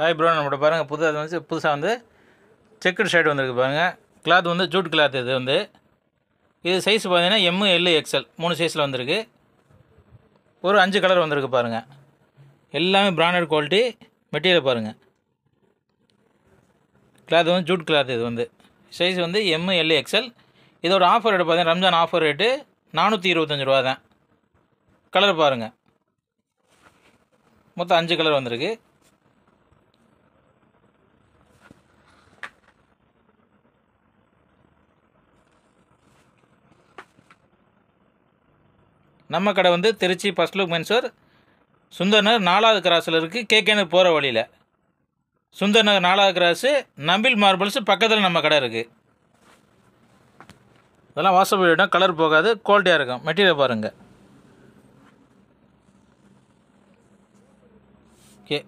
Hi bro, நம்மளோட பாருங்கள் புதுசாக வந்து செக்குடு ஷர்ட் வந்திருக்கு பாருங்கள். கிளாத் வந்து ஜூட் கிளாத். இது சைஸ் பார்த்தீங்கன்னா எம், எல், எக்ஸ்எல் 3 சைஸில் வந்திருக்கு. ஒரு 5 கலர் வந்திருக்கு பாருங்கள். எல்லாமே பிராண்டட் குவாலிட்டி மெட்டீரியல் பாருங்கள். கிளாத் வந்து ஜூட் கிளாத். சைஸ் வந்து எம், எல், எக்ஸ்எல். இதோட ஆஃபர் ரேட்டு பார்த்தீங்கன்னா ரம்ஜான் ஆஃபர் ரேட்டு 425 ரூபா தான். கலர் பாருங்கள், மொத்தம் 5 கலர் வந்திருக்கு. நம்ம கடை வந்து Trichy first look menswear, Sundar Nagar 4வது கிராஸில் இருக்குது. கேகேனர் போகிற வழியில் சுந்தர் நகர் 4வது கிராஸு, நம்பில் மார்பிள்ஸ் பக்கத்தில் நம்ம கடை இருக்குது. இதெல்லாம் வாட்ஸ்அப் இடம், கலர் போகாது, குவாலிட்டியாக இருக்கும். மெட்டீரியல் பாருங்கள். ஓகே.